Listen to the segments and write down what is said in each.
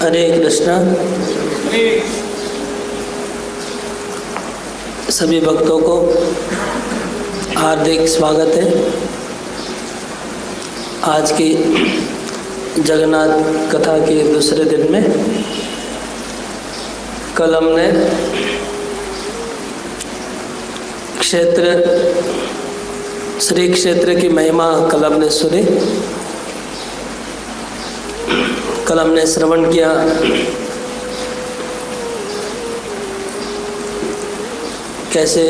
हरे कृष्णा। सभी भक्तों को हार्दिक स्वागत है। आज की जगन्नाथ कथा के दूसरे दिन में कल हमने श्री क्षेत्र की महिमा कल हमने सुनी। कल हमने श्रवण किया कैसे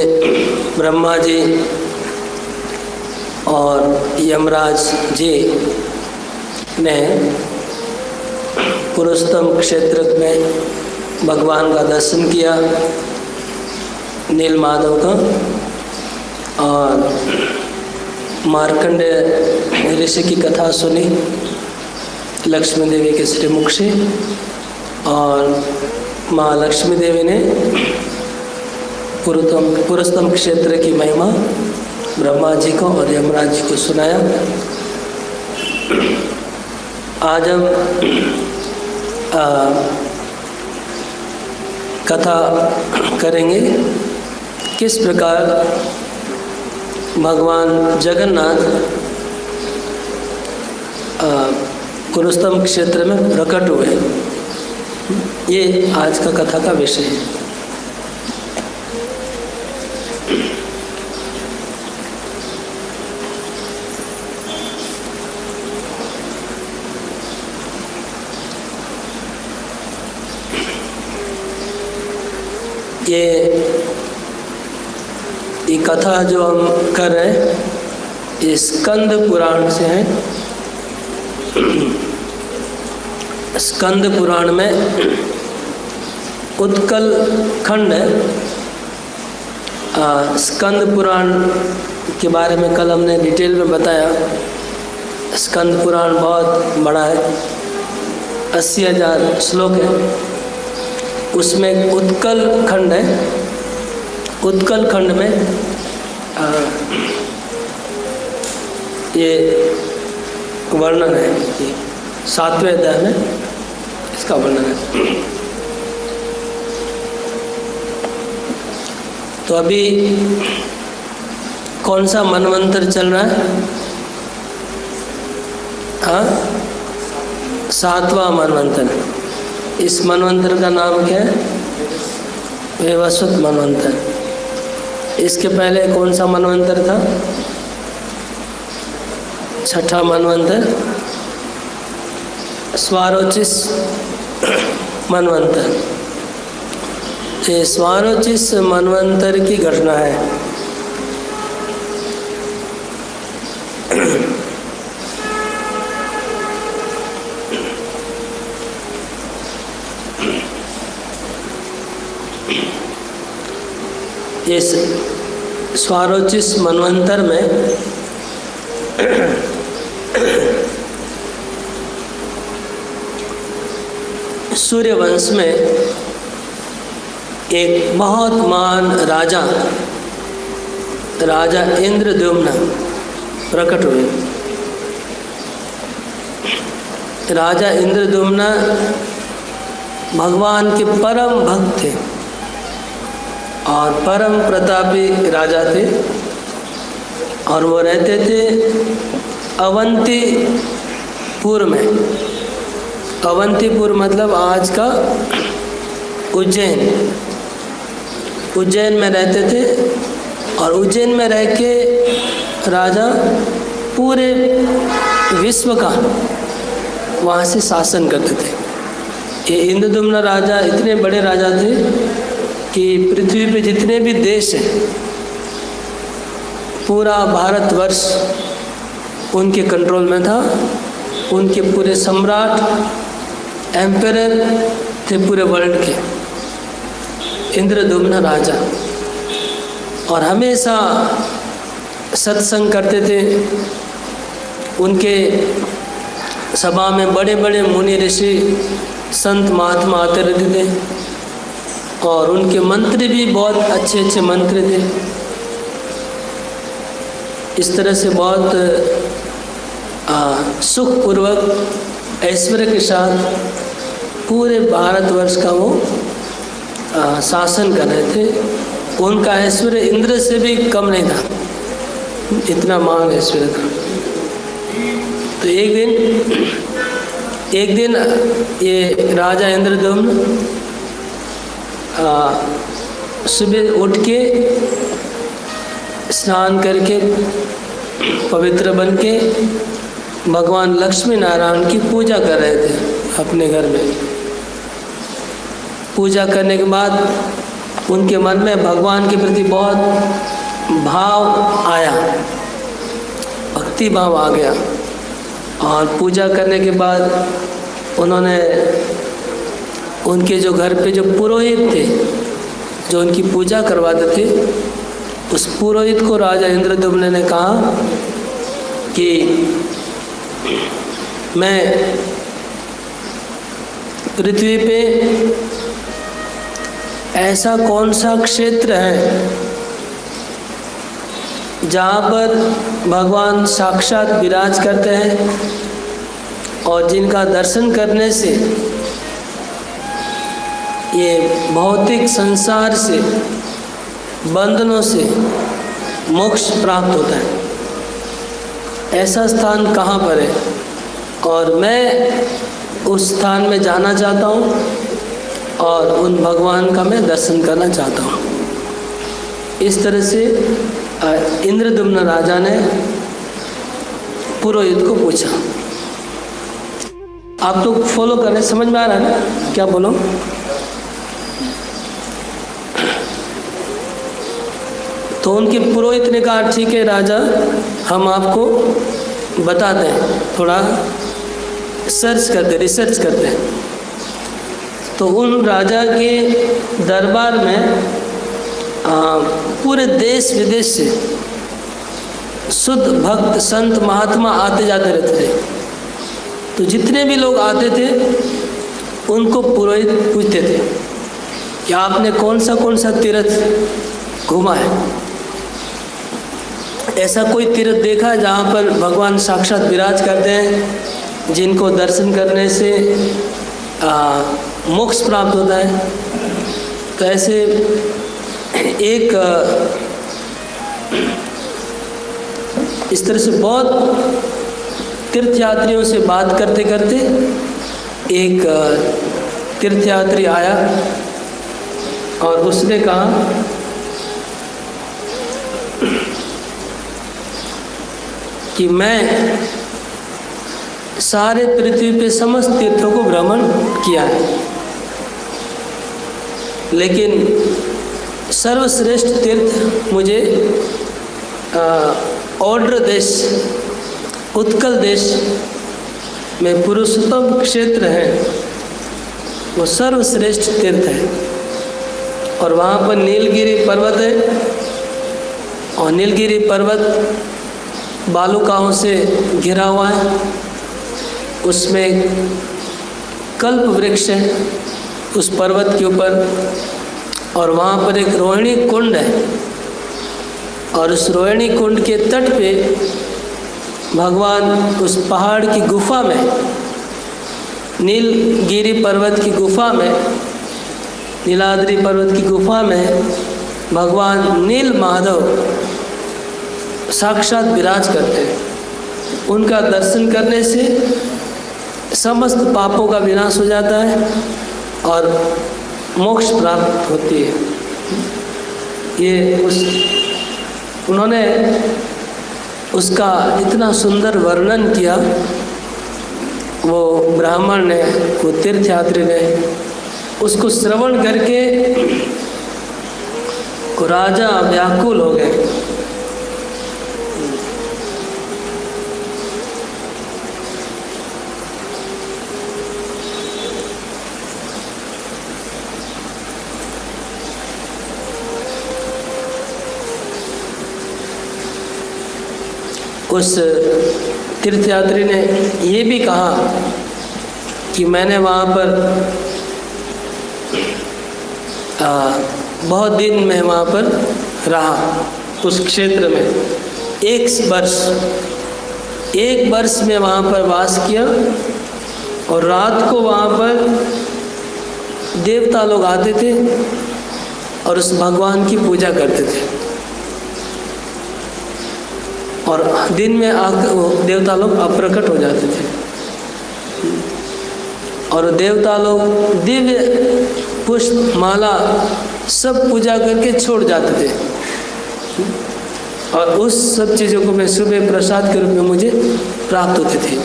ब्रह्मा जी और यमराज जी ने पुरुषोत्तम क्षेत्र में भगवान का दर्शन किया, नील माधव का, और मार्कंडेय ऋषि की कथा सुनी लक्ष्मी देवी के श्रीमुख से। और माँ लक्ष्मी देवी ने पुरुषोत्तम क्षेत्र की महिमा ब्रह्मा जी को और यमराज जी को सुनाया। आज हम कथा करेंगे किस प्रकार भगवान जगन्नाथ पुरुषोत्तम क्षेत्र में प्रकट हुए। ये आज का कथा का विषय है। ये कथा जो हम कर रहे हैं ये स्कंद पुराण से है। स्कंद पुराण में उत्कल खंड है। स्कंद पुराण के बारे में कल हमने डिटेल में बताया। स्कंद पुराण बहुत बड़ा है, 80,000 श्लोक है। उसमें उत्कल खंड है। उत्कल खंड में ये वर्णन है, 7वें अध्याय में इसका वर्णन है। तो अभी कौन सा मनवंतर चल रहा है? हाँ, 7वां मनवंतर। इस मनवंतर का नाम क्या है? वैवस्वत मनवंतर। इसके पहले कौन सा मनवंतर था? 6ठा मनवंतर, स्वारोचिस मनवंतर। ये स्वारोचिस मनवंतर की घटना है। इस स्वारोचिस मनवंतर में सूर्य वंश में एक बहुत महान राजा इंद्रद्युम्न प्रकट हुए। राजा इंद्रद्युम्न भगवान के परम भक्त थे और परम प्रतापी राजा थे। और वो रहते थे अवंतीपुर में। अवंतीपुर मतलब आज का उज्जैन। उज्जैन में रहते थे और उज्जैन में रह के राजा पूरे विश्व का वहाँ से शासन करते थे। ये इंद्रद्युम्न राजा इतने बड़े राजा थे कि पृथ्वी पे जितने भी देश हैं, पूरा भारतवर्ष उनके कंट्रोल में था। उनके पूरे सम्राट, एम्परर थे पूरे वर्ल्ड के, इंद्रद्युम्न राजा। और हमेशा सत्संग करते थे। उनके सभा में बड़े बड़े मुनि ऋषि संत महात्मा आते रहते थे और उनके मंत्री भी बहुत अच्छे अच्छे मंत्री थे। इस तरह से बहुत सुखपूर्वक ऐश्वर्य के साथ पूरे भारतवर्ष का वो शासन कर रहे थे। उनका ऐश्वर्य इंद्र से भी कम नहीं था, इतना महान ऐश्वर्य था। तो एक दिन ये राजा इंद्रदम्न सुबह उठ के स्नान करके पवित्र बन के भगवान लक्ष्मी नारायण की पूजा कर रहे थे अपने घर में। पूजा करने के बाद उनके मन में भगवान के प्रति बहुत भाव आया, भक्ति भाव आ गया। और पूजा करने के बाद उन्होंने उनके जो घर पे जो पुरोहित थे जो उनकी पूजा करवाते थे, उस पुरोहित को राजा इंद्रदम्न ने कहा कि मैं पृथ्वी पे ऐसा कौन सा क्षेत्र है जहाँ पर भगवान साक्षात विराज करते हैं और जिनका दर्शन करने से ये भौतिक संसार से बंधनों से मोक्ष प्राप्त होता है, ऐसा स्थान कहाँ पर है। और मैं उस स्थान में जाना चाहता हूँ और उन भगवान का मैं दर्शन करना चाहता हूँ। इस तरह से इंद्रदम्न राजा ने पुरोहित को पूछा। आप लोग फॉलो कर रहे, समझ में आ रहा है ना क्या बोलो? तो उनके पुरोहित ने कहा ठीक है राजा, हम आपको बता दें, थोड़ा रिसर्च करते हैं। तो उन राजा के दरबार में पूरे देश विदेश से शुद्ध भक्त संत महात्मा आते जाते रहते थे। तो जितने भी लोग आते थे उनको पुरोहित पूछते थे कि आपने कौन सा तीर्थ घूमा है, ऐसा कोई तीर्थ देखा है जहाँ पर भगवान साक्षात विराज करते हैं, जिनको दर्शन करने से मोक्ष प्राप्त होता है। तो ऐसे एक इस तरह से बहुत तीर्थयात्रियों से बात करते करते एक तीर्थयात्री आया और उसने कहा कि मैं सारे पृथ्वी पे समस्त तीर्थों को भ्रमण किया है, लेकिन सर्वश्रेष्ठ तीर्थ मुझे औड्र देश, उत्कल देश में पुरुषोत्तम क्षेत्र है, वो सर्वश्रेष्ठ तीर्थ है। और वहाँ पर नीलगिरी पर्वत है, और नीलगिरी पर्वत बालुकाओं से घिरा हुआ है, उसमें कल्प वृक्ष है उस पर्वत के ऊपर, और वहाँ पर एक रोहिणी कुंड है, और उस रोहिणी कुंड के तट पे भगवान उस पहाड़ की गुफा में, नीलगिरी पर्वत की गुफा में, नीलाद्रि पर्वत की गुफा में भगवान नील माधव साक्षात विराज करते हैं। उनका दर्शन करने से समस्त पापों का विनाश हो जाता है और मोक्ष प्राप्त होती है। उन्होंने उसका इतना सुंदर वर्णन किया, वो ब्राह्मण ने, वो तीर्थयात्री ने, उसको श्रवण करके राजा व्याकुल हो गए। उस तीर्थयात्री ने ये भी कहा कि मैंने वहाँ पर बहुत दिन में वहाँ पर रहा, उस क्षेत्र में 1 वर्ष में वहाँ पर वास किया, और रात को वहाँ पर देवता लोग आते थे और उस भगवान की पूजा करते थे, और दिन में आकर देवता लोग अप्रकट हो जाते थे, और देवता लोग दिव्य पुष्प माला सब पूजा करके छोड़ जाते थे, और उस सब चीज़ों को मैं सुबह प्रसाद के रूप में मुझे प्राप्त होती थी।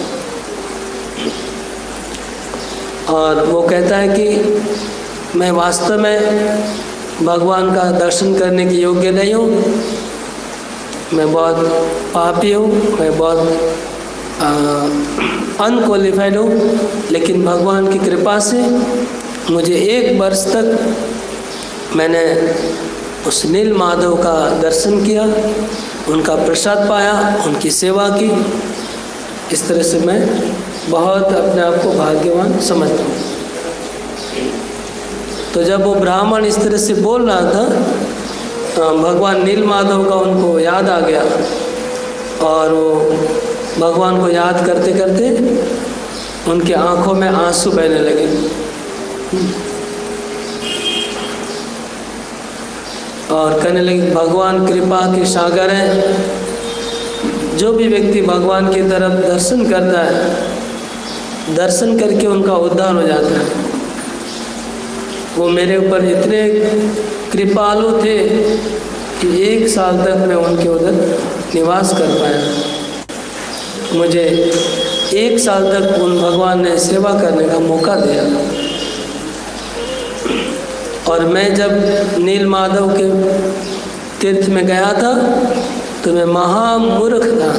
और वो कहता है कि मैं वास्तव में भगवान का दर्शन करने के योग्य नहीं हूँ, मैं बहुत पापी हूँ, मैं बहुत अनक्वालिफाइड हूँ, लेकिन भगवान की कृपा से मुझे 1 वर्ष तक मैंने उस नील माधव का दर्शन किया, उनका प्रसाद पाया, उनकी सेवा की। इस तरह से मैं बहुत अपने आप को भाग्यवान समझता हूँ। तो जब वो ब्राह्मण इस तरह से बोल रहा था, भगवान नील माधव का उनको याद आ गया, और वो भगवान को याद करते करते उनके आंखों में आंसू बहने लगे। और कहने लगे, भगवान कृपा के सागर हैं, जो भी व्यक्ति भगवान की तरफ दर्शन करता है, दर्शन करके उनका उद्धार हो जाता है। वो मेरे ऊपर इतने कृपालु थे कि 1 साल तक मैं उनके उधर निवास कर पाया। मुझे 1 साल तक उन भगवान ने सेवा करने का मौका दिया। और मैं जब नील माधव के तीर्थ में गया था तो मैं महामूर्ख था,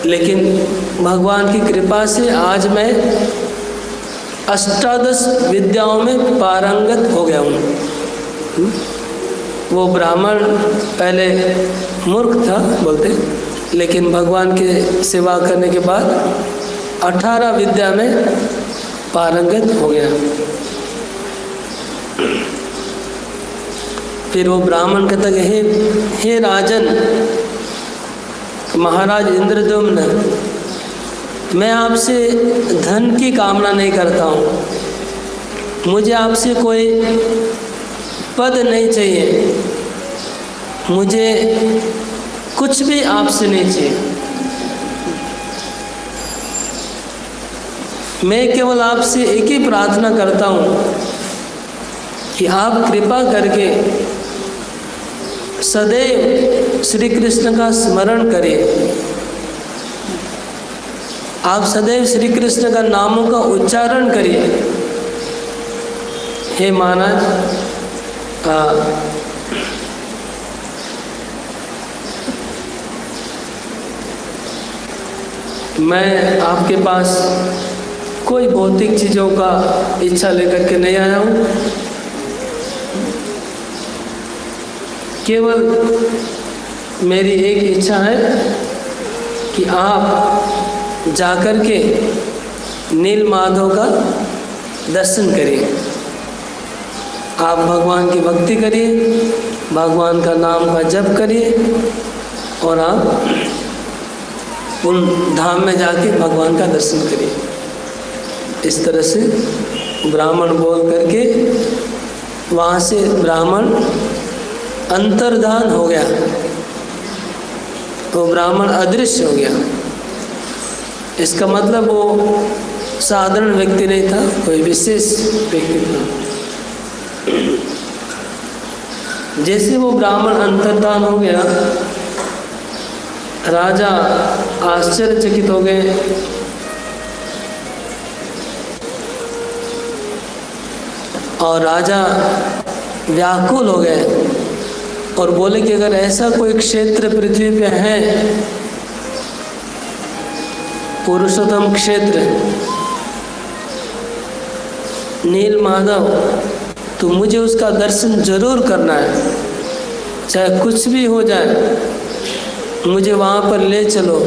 लेकिन भगवान की कृपा से आज मैं 18 विद्याओं में पारंगत हो गया हूँ। वो ब्राह्मण पहले मूर्ख था बोलते, लेकिन भगवान के सेवा करने के बाद 18 विद्या में पारंगत हो गया। फिर वो ब्राह्मण कहता कि हे राजन, महाराज इंद्रद्युम्न, मैं आपसे धन की कामना नहीं करता हूँ, मुझे आपसे कोई पद नहीं चाहिए, मुझे कुछ भी आपसे नहीं चाहिए। मैं केवल आपसे एक ही प्रार्थना करता हूँ कि आप कृपा करके सदैव श्री कृष्ण का स्मरण करिए, आप सदैव श्री कृष्ण का नामों का उच्चारण करिए। हे महाराज, मैं आपके पास कोई भौतिक चीज़ों का इच्छा लेकर के नहीं आया हूँ, केवल मेरी एक इच्छा है कि आप जाकर के नील माधव का दर्शन करिए, आप भगवान की भक्ति करिए, भगवान का नाम का जप करिए, और आप उन धाम में जाके भगवान का दर्शन करिए। इस तरह से ब्राह्मण बोल करके वहाँ से ब्राह्मण अंतर्धान हो गया, तो ब्राह्मण अदृश्य हो गया। इसका मतलब वो साधारण व्यक्ति नहीं था, कोई विशेष व्यक्ति था। जैसे वो ब्राह्मण अंतर्धान हो गया, राजा आश्चर्यचकित हो गए। और राजा व्याकुल हो गए और बोले कि अगर ऐसा कोई क्षेत्र पृथ्वी पे है, पुरुषोत्तम क्षेत्र नील माधव, तो मुझे उसका दर्शन जरूर करना है, चाहे कुछ भी हो जाए, मुझे वहाँ पर ले चलो,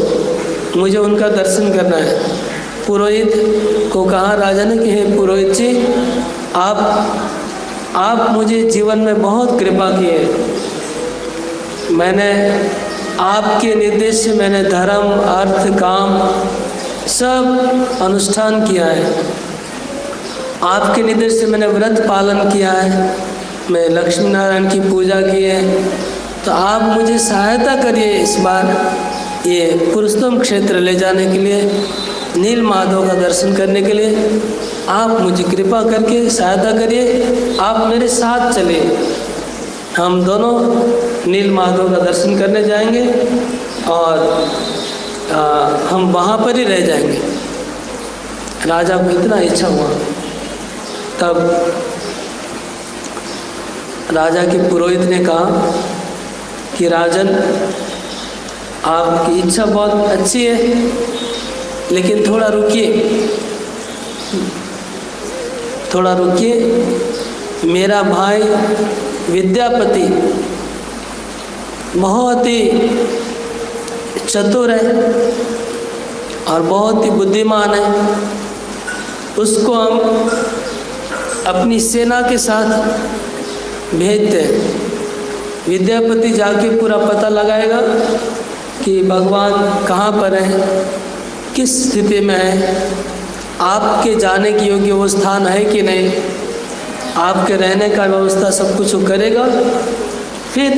मुझे उनका दर्शन करना है। पुरोहित को कहा राजा ने कि हे पुरोहित जी, आप मुझे जीवन में बहुत कृपा की है, मैंने आपके निर्देश से मैंने धर्म अर्थ काम सब अनुष्ठान किया है, आपके निर्देश से मैंने व्रत पालन किया है, मैं लक्ष्मी नारायण की पूजा की है, तो आप मुझे सहायता करिए इस बार ये पुरुषोत्तम क्षेत्र ले जाने के लिए, नील माधव का दर्शन करने के लिए आप मुझे कृपा करके सहायता करिए। आप मेरे साथ चलिए, हम दोनों नील माधव का दर्शन करने जाएंगे और हम वहाँ पर ही रह जाएंगे। राजा को इतना इच्छा हुआ। तब राजा के पुरोहित ने कहा कि राजन, आपकी इच्छा बहुत अच्छी है, लेकिन थोड़ा रुकिए। मेरा भाई विद्यापति बहुत ही चतुर है और बहुत ही बुद्धिमान है, उसको हम अपनी सेना के साथ भेजते हैं। विद्यापति जाके पूरा पता लगाएगा कि भगवान कहाँ पर है, किस स्थिति में है, आपके जाने की योग्य वो स्थान है कि नहीं, आपके रहने का व्यवस्था सब कुछ वो करेगा, फिर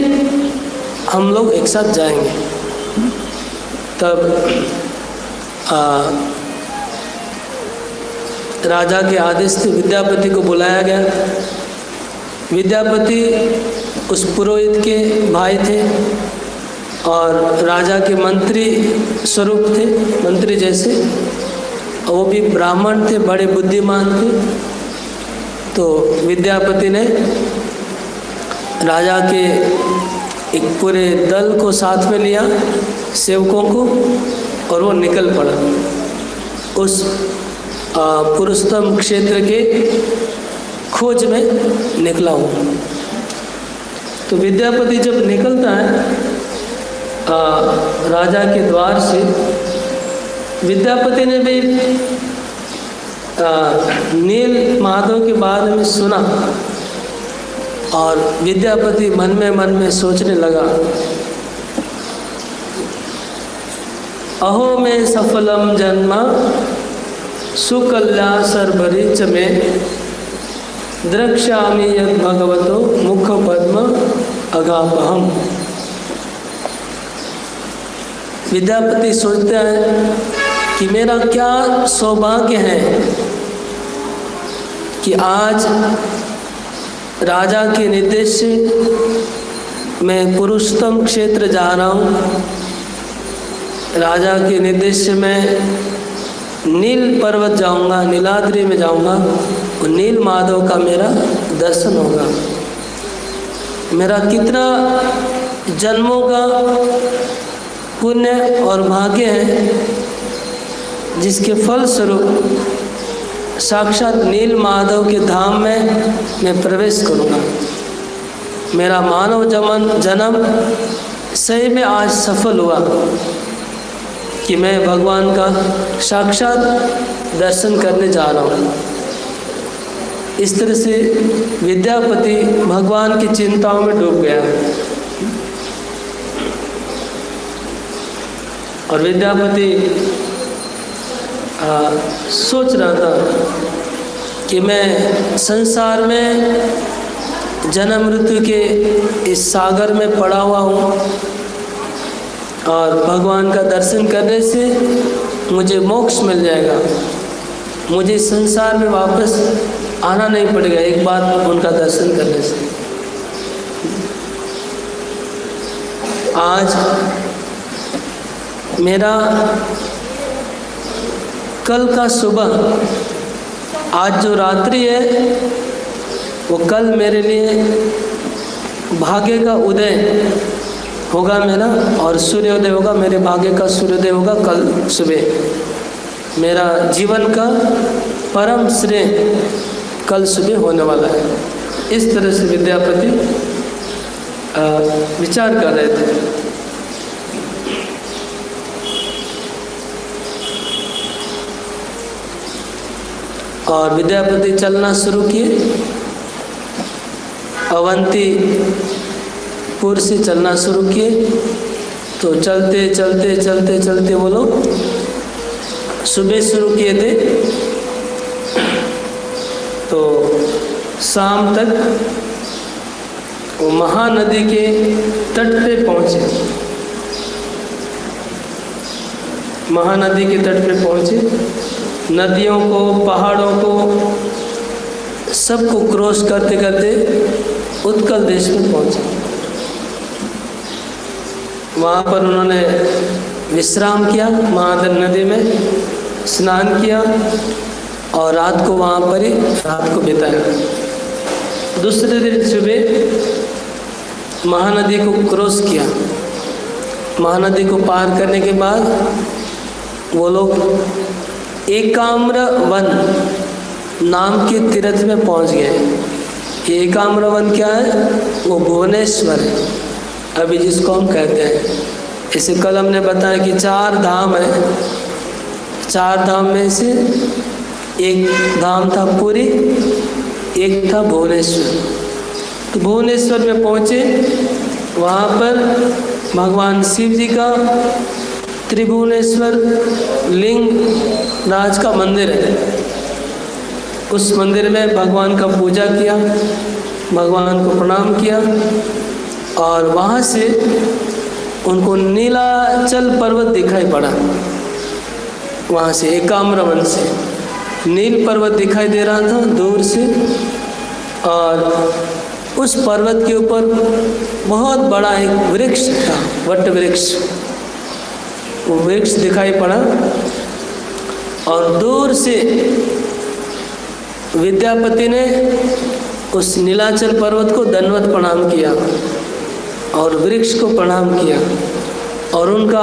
हम लोग एक साथ जाएंगे। तब राजा के आदेश से विद्यापति को बुलाया गया। विद्यापति उस पुरोहित के भाई थे और राजा के मंत्री स्वरूप थे, मंत्री जैसे, और वो भी ब्राह्मण थे, बड़े बुद्धिमान थे। तो विद्यापति ने राजा के एक पूरे दल को साथ में लिया, सेवकों को, और वो निकल पड़ा उस पुरुषोत्तम क्षेत्र के खोज में निकला हुआ। तो विद्यापति जब निकलता है राजा के द्वार से, विद्यापति ने भी नील माधव के बारे में सुना और विद्यापति मन में सोचने लगा, अहो में सफलम जन्म सुकल्या सर्वरिच में द्रक्ष्यामि यद् भगवतो मुख पद्म अगापहम। विद्यापति सोचता है कि मेरा क्या सौभाग्य है कि आज राजा के निर्देश से मैं पुरुषोत्तम क्षेत्र जा रहा हूँ। राजा के निर्देश से मैं नील पर्वत जाऊंगा, नीलाद्रि में जाऊंगा और नील माधव का मेरा दर्शन होगा। मेरा कितना जन्मों का पुण्य और भाग्य है जिसके फलस्वरूप साक्षात नील माधव के धाम में मैं प्रवेश करूंगा। मेरा मानव जन्म सही में आज सफल हुआ कि मैं भगवान का साक्षात दर्शन करने जा रहा हूँ। इस तरह से विद्यापति भगवान की चिंताओं में डूब गया और विद्यापति सोच रहा था कि मैं संसार में जन्म मृत्यु के इस सागर में पड़ा हुआ हूँ और भगवान का दर्शन करने से मुझे मोक्ष मिल जाएगा, मुझे संसार में वापस आना नहीं पड़ेगा एक बार उनका दर्शन करने से। आज मेरा कल का सुबह, आज जो रात्रि है वो कल मेरे लिए भाग्य का उदय होगा मेरा, और सूर्योदय होगा, मेरे भाग्य का सूर्योदय होगा कल सुबह। मेरा जीवन का परम श्रेय कल सुबह होने वाला है। इस तरह से विद्यापति विचार कर रहे थे। और विद्यापति चलना शुरू किए, अवंतीपुर से चलना शुरू किए। तो चलते चलते चलते चलते वो लोग सुबह शुरू किए थे तो शाम तक वो महानदी के तट पे पहुँचे। महानदी के तट पे पहुँचे, नदियों को, पहाड़ों को, सबको क्रॉस करते करते उत्कल देश में पहुँचे। वहाँ पर उन्होंने विश्राम किया, महानदी नदी में स्नान किया और रात को वहाँ पर ही रात को बिताया। दूसरे दिन सुबह महानदी को क्रॉस किया। महानदी को पार करने के बाद वो लोग एकाम्र वन नाम के तीर्थ में पहुंच गए। ये एकाम्र वन क्या है? वो भुवनेश्वर है, अभी जिसको हम कहते हैं। इसे कल हमने बताया कि 4 धाम है। 4 धाम में से एक धाम था पुरी, एक था भुवनेश्वर। तो भुवनेश्वर में पहुँचे, वहाँ पर भगवान शिव जी का त्रिभुवनेश्वर लिंग राज का मंदिर है। उस मंदिर में भगवान का पूजा किया, भगवान को प्रणाम किया और वहाँ से उनको नीलाचल पर्वत दिखाई पड़ा। वहाँ से एकाम्र वन से नील पर्वत दिखाई दे रहा था दूर से, और उस पर्वत के ऊपर बहुत बड़ा एक वृक्ष था, वट वृक्ष। वो वृक्ष दिखाई पड़ा और दूर से विद्यापति ने उस नीलाचल पर्वत को दंडवत प्रणाम किया और वृक्ष को प्रणाम किया, और उनका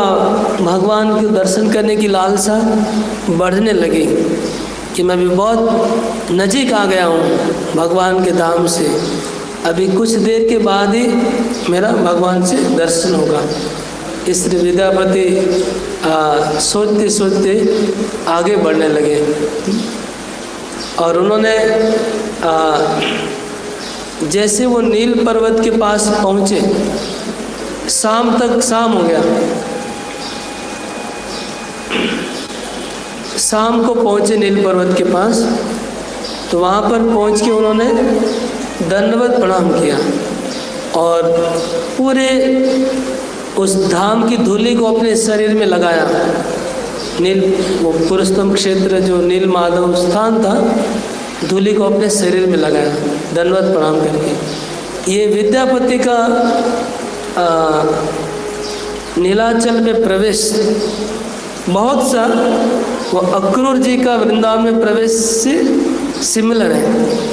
भगवान के दर्शन करने की लालसा बढ़ने लगी कि मैं भी बहुत नज़दीक आ गया हूँ भगवान के धाम से। अभी कुछ देर के बाद ही मेरा भगवान से दर्शन होगा। इसलिए विद्यापति सोचते सोचते आगे बढ़ने लगे और उन्होंने जैसे वो नील पर्वत के पास पहुँचे, शाम हो गया। शाम को पहुँचे नील पर्वत के पास, तो वहाँ पर पहुँच के उन्होंने दंडवत प्रणाम किया और पूरे उस धाम की धूलि को अपने शरीर में लगाया। वो पुरुषोत्तम क्षेत्र जो नील माधव स्थान था, धूलि को अपने शरीर में लगाया दंडवत प्रणाम करके। ये विद्यापति का नीलाचल में प्रवेश बहुत सा वो अक्रूर जी का वृंदावन में प्रवेश से सिमिलर है।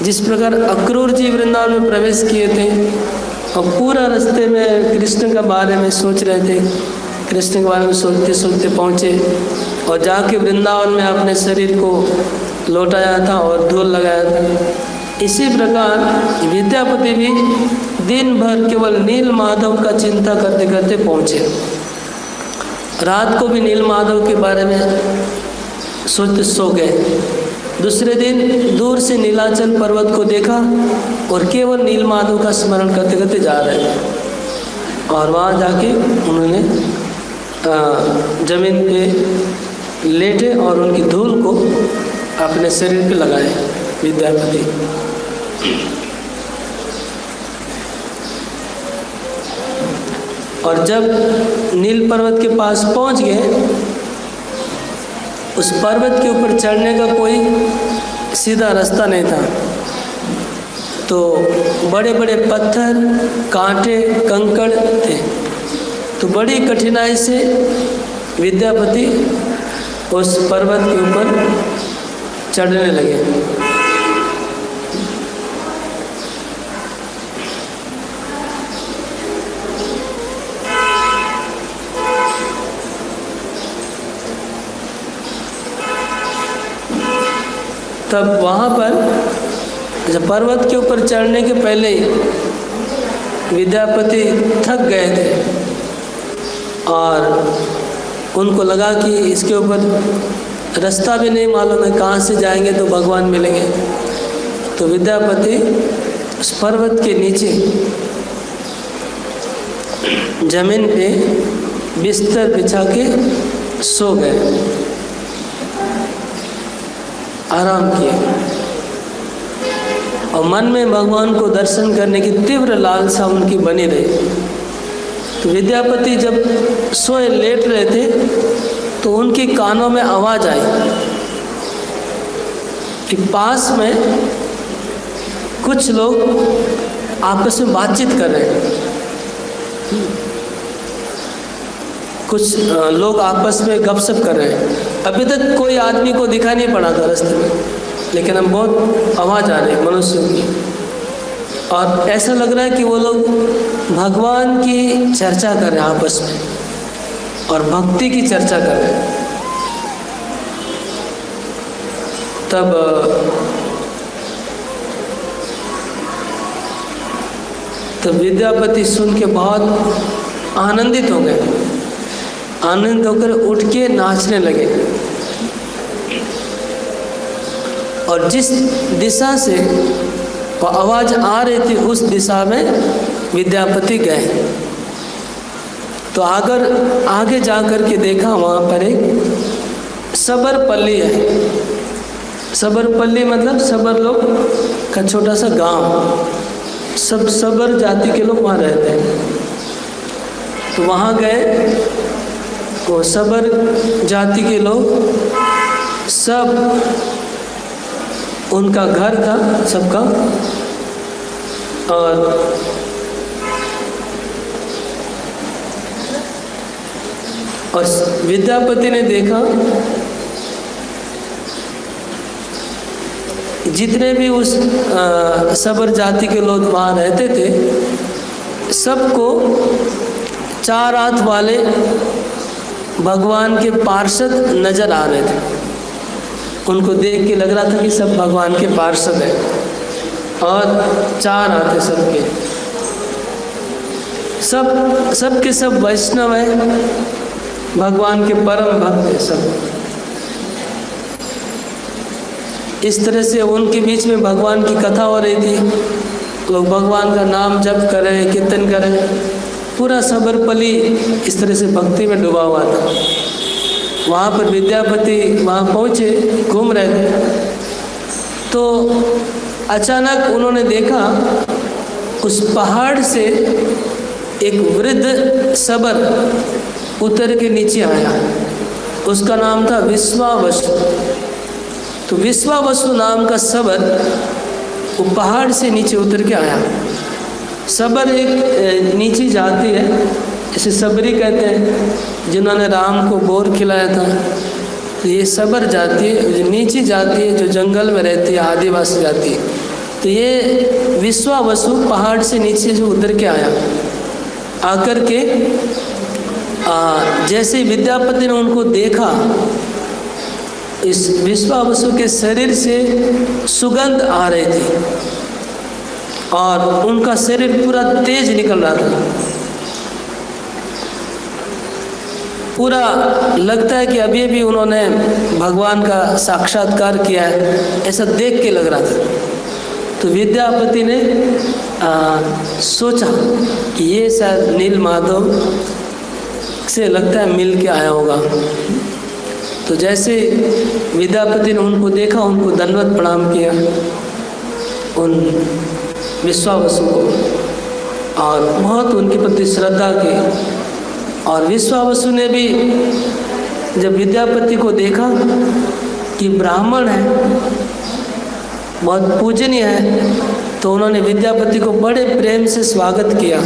जिस प्रकार अक्रूर जी वृंदावन में प्रवेश किए थे और पूरा रास्ते में कृष्ण के बारे में सोच रहे थे, कृष्ण के बारे में सोचते सोचते पहुँचे और जाके वृंदावन में अपने शरीर को लौटाया था और धूल लगाया था। इसी प्रकार विद्यापति भी दिन भर केवल नील माधव का चिंता करते करते पहुँचे। रात को भी नील माधव के बारे में सोचते सो गए। दूसरे दिन दूर से नीलाचल पर्वत को देखा और केवल नील माधव का स्मरण करते करते जा रहे थे और वहाँ जाके उन्होंने जमीन पे लेटे और उनकी धूल को अपने शरीर पे लगाए विद्यापति। और जब नील पर्वत के पास पहुंच गए, उस पर्वत के ऊपर चढ़ने का कोई सीधा रास्ता नहीं था। तो बड़े बड़े पत्थर, कांटे, कंकड़ थे। तो बड़ी कठिनाई से विद्यापति उस पर्वत के ऊपर चढ़ने लगे। तब वहाँ पर जब पर्वत के ऊपर चढ़ने के पहले ही विद्यापति थक गए थे और उनको लगा कि इसके ऊपर रास्ता भी नहीं मालूम है, कहाँ से जाएंगे तो भगवान मिलेंगे। तो विद्यापति उस पर्वत के नीचे जमीन पे बिस्तर बिछा के सो गए, आराम किए। और मन में भगवान को दर्शन करने की तीव्र लालसा उनकी बनी रही। तो विद्यापति जब सोए लेट रहे थे तो उनके कानों में आवाज़ आई कि पास में कुछ लोग आपस में बातचीत कर रहे हैं। कुछ लोग आपस में गपशप कर रहे हैं। अभी तक कोई आदमी को दिखाई नहीं पड़ा था रास्ते में, लेकिन अब बहुत आवाज़ आ रही है मनुष्यों की, और ऐसा लग रहा है कि वो लोग भगवान की चर्चा कर रहे हैं आपस में और भक्ति की चर्चा कर रहे हैं। तब विद्यापति सुन के बहुत आनंदित हो गए। आनंदित होकर उठ के नाचने लगे और जिस दिशा से वो आवाज़ आ रही थी उस दिशा में विद्यापति गए। तो आगे जाकर के देखा वहाँ पर एक सबरपल्ली है। सबरपल्ली मतलब सबर लोग का छोटा सा गांव, सब सबर जाति के लोग वहाँ रहते हैं। तो वहाँ गए, वो सबर जाति के लोग सब, उनका घर था सबका, और विद्यापति ने देखा जितने भी उस सबर जाति के लोग वहाँ रहते थे, सबको 4 हाथ वाले भगवान के पार्षद नजर आ रहे थे। उनको देख के लग रहा था कि सब भगवान के पार्षद हैं और 4 हाथ है सबके, सबके सब वैष्णव है, भगवान के परम भक्त है सब। इस तरह से उनके बीच में भगवान की कथा हो रही थी। लोग भगवान का नाम जप कर रहे, कीर्तन कर रहे। पूरा सबरपल्ली इस तरह से भक्ति में डूबा हुआ था। वहाँ पर विद्यापति वहाँ पहुँचे, घूम रहे थे, तो अचानक उन्होंने देखा उस पहाड़ से एक वृद्ध सबर उतर के नीचे आया। उसका नाम था विश्वावसु। तो विश्वावसु नाम का सबर वो पहाड़ से नीचे उतर के आया। सबर एक नीची जाति है, इसे सबरी कहते हैं, जिन्होंने राम को बोर खिलाया था। तो ये सबर जाति है, जो नीची जाति है, जो जंगल में रहती है, आदिवासी जाति है। तो ये विश्वावसु पहाड़ से नीचे जो उतर के आया, आकर के जैसे विद्यापति ने उनको देखा, इस विश्वावसु के शरीर से सुगंध आ रही थी और उनका शरीर पूरा तेज निकल रहा था। पूरा लगता है कि अभी भी उन्होंने भगवान का साक्षात्कार किया है, ऐसा देख के लग रहा था। तो विद्यापति ने सोचा कि ये शायद नील माधव से लगता है मिल के आया होगा। तो जैसे विद्यापति ने उनको देखा, उनको दंडवत प्रणाम किया, उन विश्वावसु को, और बहुत उनके प्रति श्रद्धा की। और विश्वावसु ने भी जब विद्यापति को देखा कि ब्राह्मण है, बहुत पूजनीय है, तो उन्होंने विद्यापति को बड़े प्रेम से स्वागत किया।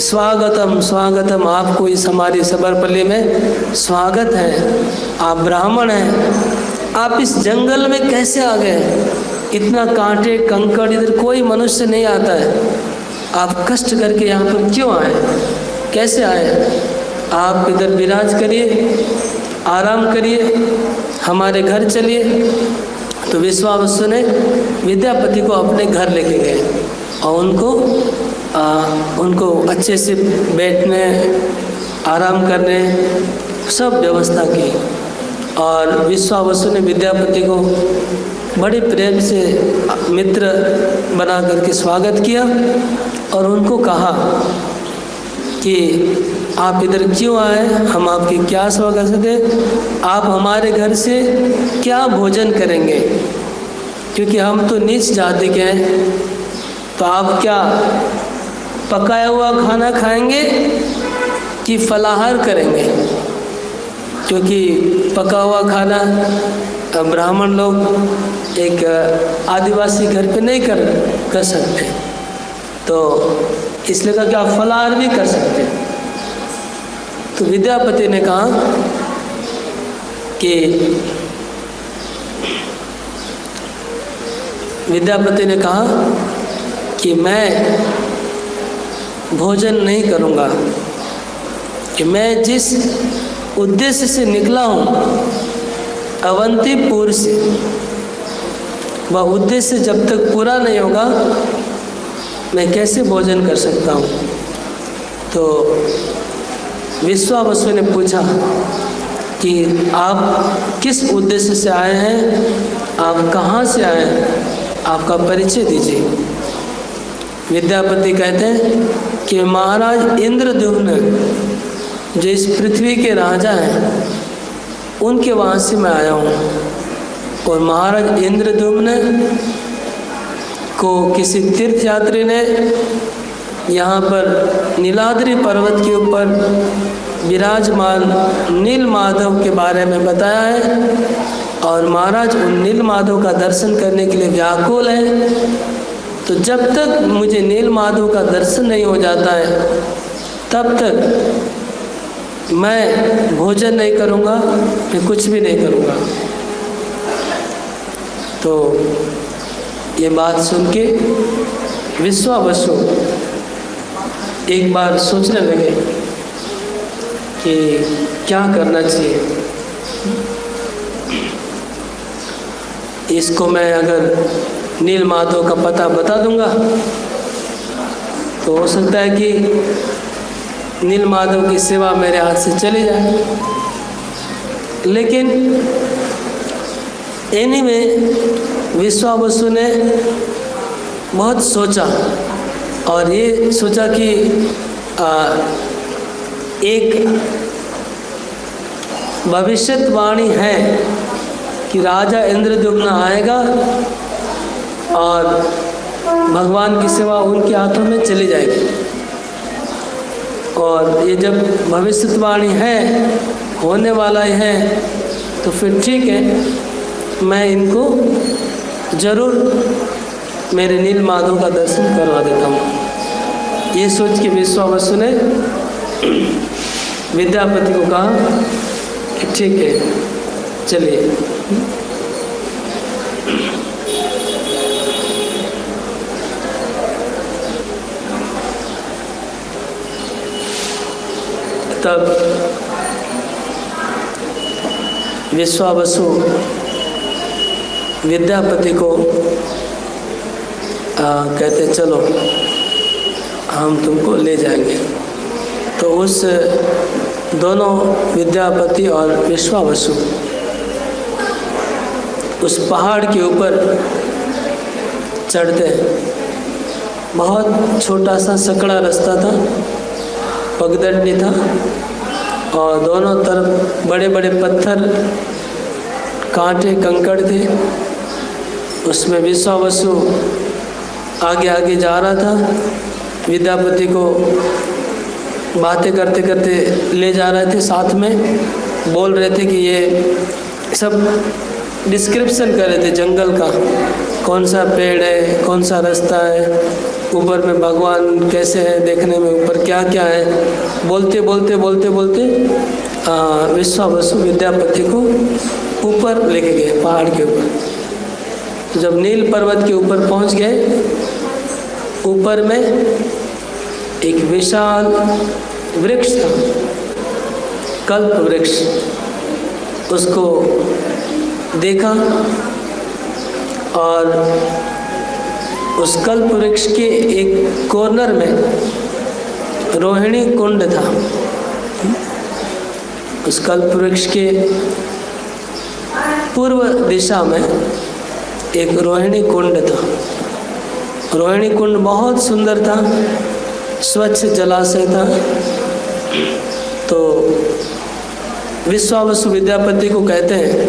स्वागतम स्वागतम, आपको इस हमारी सबरपल्ली में स्वागत है। आप ब्राह्मण हैं, आप इस जंगल में कैसे आ गए? इतना कांटे कंकड़, इधर कोई मनुष्य नहीं आता है, आप कष्ट करके यहाँ पर क्यों आए, कैसे आए? आप इधर विराज करिए, आराम करिए, हमारे घर चलिए। तो विश्वावसु ने विद्यापति को अपने घर लेके गए और उनको अच्छे से बैठने, आराम करने सब व्यवस्था की। और विश्वावसु ने विद्यापति को बड़े प्रेम से मित्र बना करके स्वागत किया और उनको कहा कि आप इधर क्यों आए, हम आपकी क्या सेवा कर सके, आप हमारे घर से क्या भोजन करेंगे। क्योंकि हम तो नीच जाति के हैं, तो आप क्या पकाया हुआ खाना खाएंगे कि फलाहार करेंगे? क्योंकि पका हुआ खाना ब्राह्मण लोग एक आदिवासी घर पे नहीं कर सकते, तो इसलिए कहा कि आप फलाहार भी कर सकते हैं। तो विद्यापति ने कहा कि मैं भोजन नहीं करूँगा, कि मैं जिस उद्देश्य से निकला हूँ अवंतीपुर से, वह उद्देश्य जब तक पूरा नहीं होगा मैं कैसे भोजन कर सकता हूँ। तो विश्वावसु ने पूछा कि आप किस उद्देश्य से आए हैं, आप कहाँ से आए हैं, आपका परिचय दीजिए। विद्यापति कहते हैं कि महाराज इंद्रद्युम्न जो इस पृथ्वी के राजा हैं उनके वहाँ से मैं आया हूँ। और महाराज इंद्रद्युम्न को किसी तीर्थयात्री ने यहाँ पर नीलाद्रि पर्वत के ऊपर विराजमान नील माधव के बारे में बताया है, और महाराज उन नील माधव का दर्शन करने के लिए व्याकुल है। तो जब तक मुझे नील माधव का दर्शन नहीं हो जाता है तब तक मैं भोजन नहीं करूँगा, मैं कुछ भी नहीं करूँगा। तो ये बात सुन के विश्वावसु एक बार सोचने लगे कि क्या करना चाहिए। इसको मैं अगर नील माधव का पता बता दूंगा तो हो सकता है कि नील माधव की सेवा मेरे हाथ से चली जाए। लेकिन एनीवे विश्वावसु ने बहुत सोचा और ये सोचा कि एक भविष्यवाणी है कि राजा इंद्रद्युम्न आएगा और भगवान की सेवा उनके हाथों में चली जाएगी। और ये जब भविष्यवाणी है, होने वाला है, तो फिर ठीक है, मैं इनको जरूर मेरे नील माधव का दर्शन करवा देता हूँ। ये सोच के विश्वावसु ने विद्यापति को कहा कि ठीक है, चलिए। तब विश्वावसु विद्यापति को कहते चलो हम तुमको ले जाएंगे। तो उस दोनों विद्यापति और विश्वावसु उस पहाड़ के ऊपर चढ़ते। बहुत छोटा सा सकड़ा रास्ता था, पगडंडी था, और दोनों तरफ बड़े बड़े पत्थर, कांटे, कंकड़ थे। उसमें विश्वावसु आगे आगे जा रहा था, विद्यापति को बातें करते करते ले जा रहे थे। साथ में बोल रहे थे कि ये सब डिस्क्रिप्शन कर रहे थे जंगल का, कौन सा पेड़ है, कौन सा रास्ता है, ऊपर में भगवान कैसे है देखने में, ऊपर क्या क्या है। बोलते बोलते बोलते बोलते विश्वावसु विद्यापति को ऊपर लेके गए, पहाड़ के ऊपर। तो जब नील पर्वत के ऊपर पहुंच गए, ऊपर में एक विशाल वृक्ष था, कल्प वृक्ष। उसको देखा और उस कल्प वृक्ष के एक कॉर्नर में रोहिणी कुंड था। उस कल्प वृक्ष के पूर्व दिशा में एक रोहिणी कुंड था। रोहिणी कुंड बहुत सुंदर था, स्वच्छ जलाशय था। तो विश्वावसु विद्यापति को कहते हैं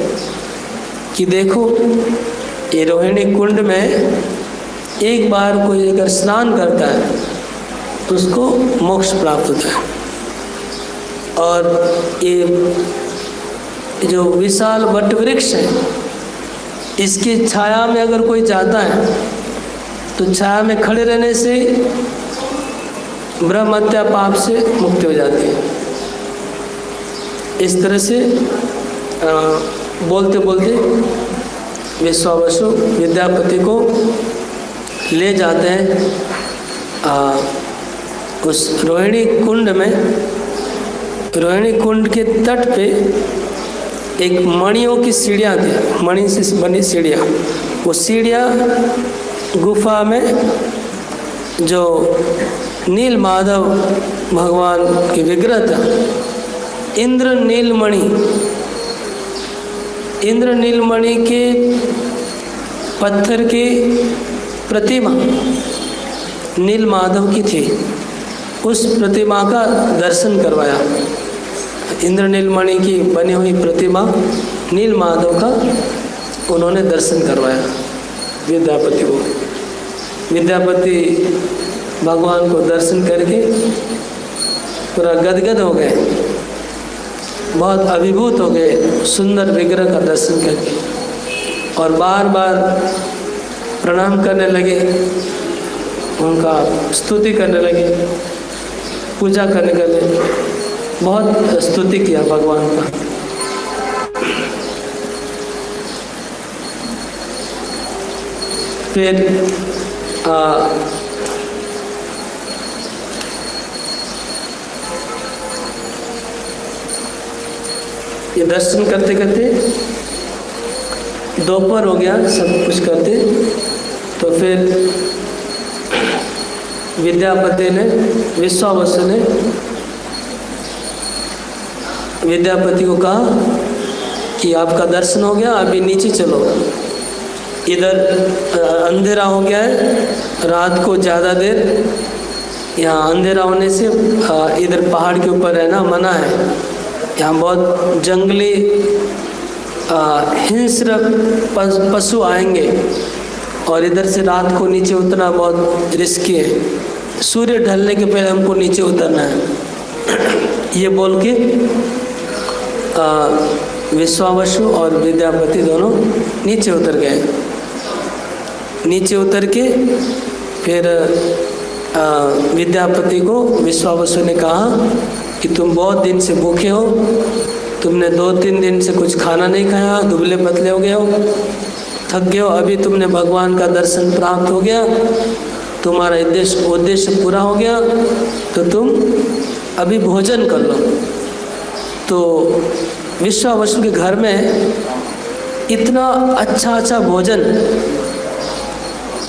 कि देखो, ये रोहिणी कुंड में एक बार कोई अगर स्नान करता है तो उसको मोक्ष प्राप्त होता है। और ये जो विशाल वट वृक्ष है, इसकी छाया में अगर कोई जाता है तो छाया में खड़े रहने से ब्रह्म हत्या पाप से मुक्ति हो जाती है। इस तरह से बोलते बोलते विश्वावसु विद्यापति को ले जाते हैं उस रोहिणी कुंड में। रोहिणी कुंड के तट पे एक मणियों की सीढ़ियाँ थी, मणि से बनी सीढ़ियाँ। वो सीढ़ियाँ गुफा में जो नील माधव भगवान के विग्रह था, इंद्र नीलमणि के पत्थर की प्रतिमा नील माधव की थी। उस प्रतिमा का दर्शन करवाया। इंद्र नीलमणि की बनी हुई प्रतिमा नील माधव का उन्होंने दर्शन करवाया विद्यापति को। विद्यापति भगवान को दर्शन करके पूरा गदगद हो गए, बहुत अभिभूत हो गए सुंदर विग्रह का दर्शन करके, और बार बार प्रणाम करने लगे, उनका स्तुति करने लगे, पूजा करने लगे, बहुत स्तुति किया भगवान का। फिर ये दर्शन करते करते दोपहर हो गया, सब कुछ करते, तो फिर विद्यापति ने विश्वावसु ने विद्यापति को कहा कि आपका दर्शन हो गया, अभी नीचे चलो, इधर अंधेरा हो गया है, रात को ज़्यादा देर यहाँ अंधेरा होने से इधर पहाड़ के ऊपर रहना मना है। यहाँ बहुत जंगली हिंस्र पशु आएंगे और इधर से रात को नीचे उतरना बहुत रिस्की है। सूर्य ढलने के पहले हमको नीचे उतरना है। ये बोल के विश्वावसु और विद्यापति दोनों नीचे उतर गए। नीचे उतर के फिर विद्यापति को विश्वावसु ने कहा कि तुम बहुत दिन से भूखे हो, तुमने 2-3 दिन से कुछ खाना नहीं खाया, दुबले पतले हो गए हो, थक गए हो, अभी तुमने भगवान का दर्शन प्राप्त हो गया, तुम्हारा उद्देश्य पूरा हो गया, तो तुम अभी भोजन कर लो। तो विश्वावसु के घर में इतना अच्छा भोजन,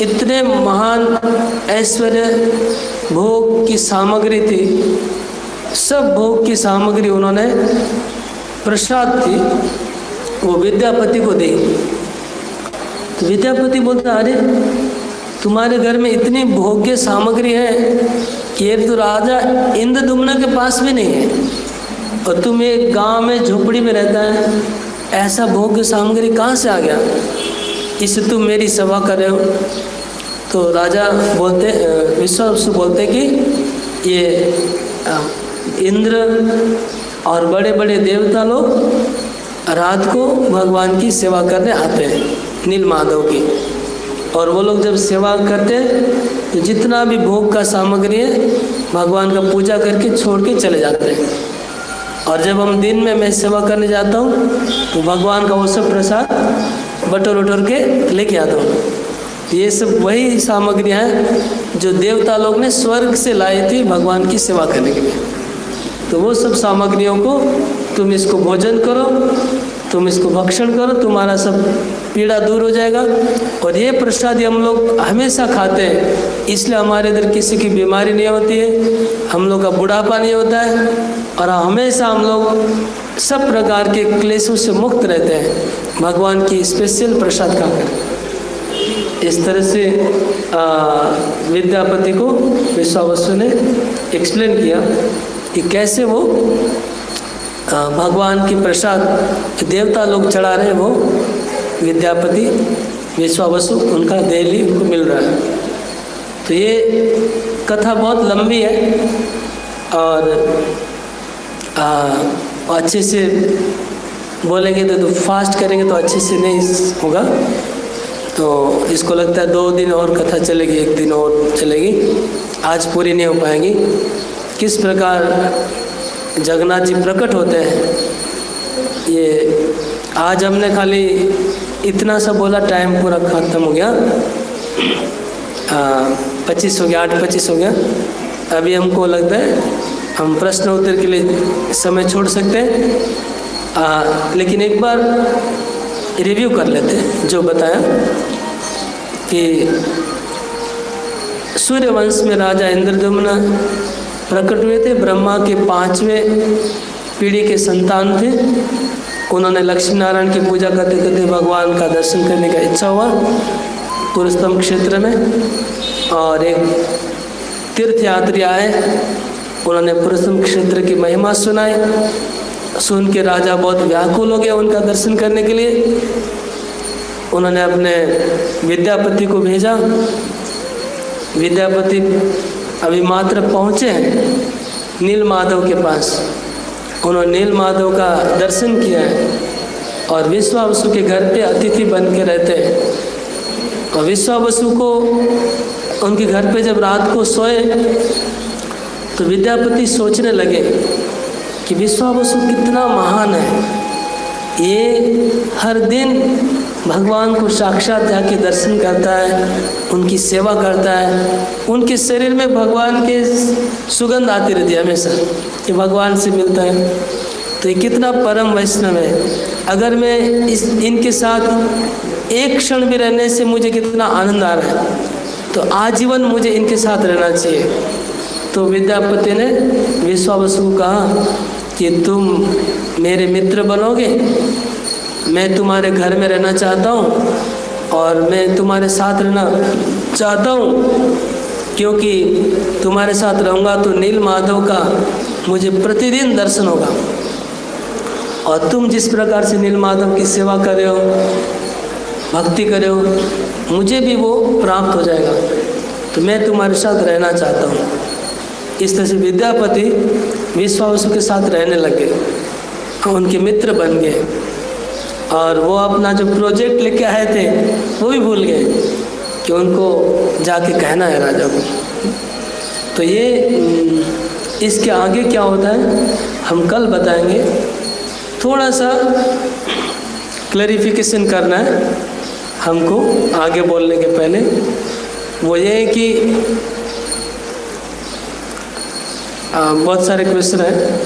इतने महान ऐश्वर्य, भोग की सामग्री थी, सब भोग की सामग्री उन्होंने प्रसाद थी वो विद्यापति को दी। तो विद्यापति बोलता, अरे तुम्हारे घर में इतनी भोग्य सामग्री है कि ये तो राजा इंद्रदुम्न के पास भी नहीं है, और तुम एक गांव में झोपड़ी में रहता है, ऐसा भोग्य सामग्री कहाँ से आ गया, इससे तुम मेरी सेवा कर रहे हो। तो राजा बोलते, विश्वावसु बोलते कि ये इंद्र और बड़े बड़े देवता लोग रात को भगवान की सेवा करने आते हैं, नील माधव की, और वो लोग जब सेवा करते हैं तो जितना भी भोग का सामग्री है भगवान का पूजा करके छोड़ के चले जाते हैं। और जब हम दिन में मैं सेवा करने जाता हूँ तो भगवान का वो सब प्रसाद बटोर के लेके आता हूँ। ये सब वही सामग्रियाँ हैं जो देवता लोग ने स्वर्ग से लाई थी भगवान की सेवा करने के लिए। तो वो सब सामग्रियों को तुम इसको भोजन करो, तुम इसको भक्षण करो, तुम्हारा सब पीड़ा दूर हो जाएगा। और ये प्रसाद हम लोग हमेशा खाते हैं, इसलिए हमारे इधर किसी की बीमारी नहीं होती है, हम लोग का बुढ़ापा नहीं होता है, और हमेशा हम लोग सब प्रकार के क्लेशों से मुक्त रहते हैं भगवान की स्पेशल प्रसाद खाकर। इस तरह से विद्यापति को विश्वावसु ने एक्सप्लेन किया कि कैसे वो भगवान की प्रसाद देवता लोग चढ़ा रहे, वो विद्यापति विश्वावसु उनका डेली उनको मिल रहा है। तो ये कथा बहुत लंबी है और अच्छे से बोलेंगे तो फास्ट करेंगे तो अच्छे से नहीं होगा। तो इसको लगता है 2 दिन और कथा चलेगी, 1 दिन और चलेगी, आज पूरी नहीं हो पाएगी। किस प्रकार जगन्नाथ जी प्रकट होते हैं, ये आज हमने खाली इतना सा बोला, टाइम पूरा खत्म हो गया। 25 हो गया, 8:25 हो गया। अभी हमको लगता है हम प्रश्न उत्तर के लिए समय छोड़ सकते हैं, लेकिन एक बार रिव्यू कर लेते हैं जो बताया कि सूर्यवंश में राजा इंद्रद्युम्न प्रकट हुए थे, ब्रह्मा के 5वें पीढ़ी के संतान थे। उन्होंने लक्ष्मी नारायण की पूजा करते करते भगवान का दर्शन करने का इच्छा हुआ पुरुषोत्तम क्षेत्र में, और एक तीर्थ यात्री आए, उन्होंने पुरुषोत्तम क्षेत्र की महिमा सुनाई। सुन के राजा बहुत व्याकुल हो गया उनका दर्शन करने के लिए। उन्होंने अपने विद्यापति को भेजा। विद्यापति अभी मात्र पहुँचे हैं नील माधव के पास। उन्होंने नील माधव का दर्शन किया है और विश्वावसु के घर पे अतिथि बन के रहते हैं। और विश्वावसु को उनके घर पे जब रात को सोए तो विद्यापति सोचने लगे कि विश्वावसु कितना महान है, ये हर दिन भगवान को साक्षात जाके दर्शन करता है, उनकी सेवा करता है, उनके शरीर में भगवान के सुगंध आती रहती है हमेशा, ये भगवान से मिलता है। तो ये कितना परम वैष्णव है। अगर मैं इनके साथ एक क्षण भी रहने से मुझे कितना आनंद आ रहा है, तो आजीवन मुझे इनके साथ रहना चाहिए। तो विद्यापति ने विश्वावसु को कहा कि तुम मेरे मित्र बनोगे, मैं तुम्हारे घर में रहना चाहता हूँ और मैं तुम्हारे साथ रहना चाहता हूँ, क्योंकि तुम्हारे साथ रहूँगा तो नील माधव का मुझे प्रतिदिन दर्शन होगा, और तुम जिस प्रकार से नील माधव की सेवा कर रहे हो, भक्ति कर रहे हो, मुझे भी वो प्राप्त हो जाएगा। तो मैं तुम्हारे साथ रहना चाहता हूँ। इस तरह से विद्यापति विश्वावसु के साथ रहने लगे, उनके मित्र बन गए, और वो अपना जो प्रोजेक्ट लेके आए थे वो भी भूल गए कि उनको जाके कहना है राजा को। तो ये इसके आगे क्या होता है हम कल बताएंगे। थोड़ा सा क्लैरिफिकेशन करना है हमको आगे बोलने के पहले। वो ये है कि बहुत सारे क्वेश्चन हैं।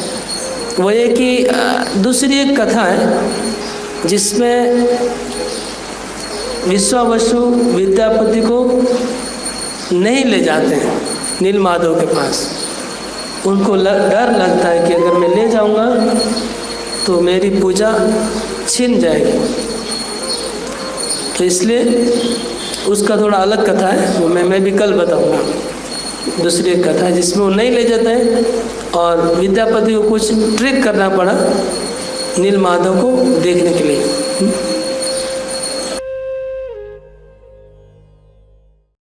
वो ये कि दूसरी एक कथा है जिसमें विश्वावसु विद्यापति को नहीं ले जाते हैं नील माधव के पास। उनको डर लगता है कि अगर मैं ले जाऊंगा तो मेरी पूजा छिन जाएगी, तो इसलिए उसका थोड़ा अलग कथा है, वो मैं भी कल बताऊंगा। दूसरी एक कथा है जिसमें वो नहीं ले जाते हैं और विद्यापति को कुछ ट्रिक करना पड़ा नील माधव को देखने के लिए।